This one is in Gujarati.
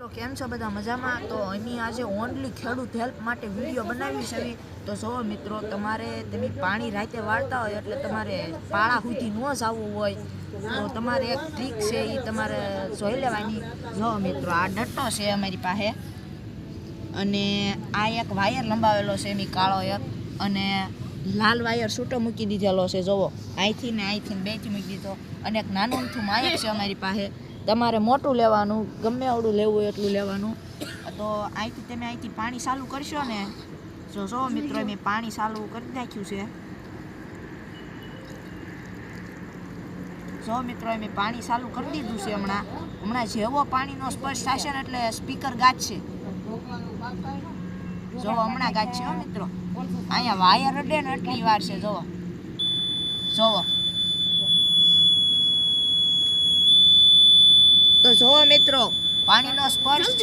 તો કેમ છો બધા મજામાં? તો એની આજે ઓનલી ખેડૂત હેલ્પ માટે વિડીયો બનાવી છે. તો જો મિત્રો, તમારે તમે પાણી રાતે વાળતા હોય એટલે તમારે પાળા સુધી ન જવું હોય તો તમારે એક ટ્રીક છે, એ તમારે જોઈ લેવાની. જો મિત્રો, આ ડટ્ટો છે અમારી પાસે, અને આ એક વાયર લંબાવેલો છે એની કાળો એક, અને લાલ વાયર છૂટો મૂકી દીધેલો છે. જુઓ, અહીંથી ને અહીંથી બેથી મૂકી દીધો, અને એક નાનું અમથું માયક છે અમારી પાસે. તમારે મોટું લેવાનું, ગમે એવડું લેવું હોય એટલું લેવાનું. તો અહીંથી તમે અહીંથી પાણી ચાલુ કરશો ને, જો મિત્રો, મેં પાણી ચાલુ કરી નાખ્યું છે. જો મિત્રો, મેં પાણી ચાલુ કરી દીધું છે. હમણાં જેવો પાણીનો સ્પર્શ થશે ને એટલે સ્પીકર ગાજશે. જો હમણાં ગાજશે હો મિત્રો. અહીંયા વાયર અડે ને એટલી વાર છે. જોવો તો જો મિત્રો, પાણીનો સ્પર્શ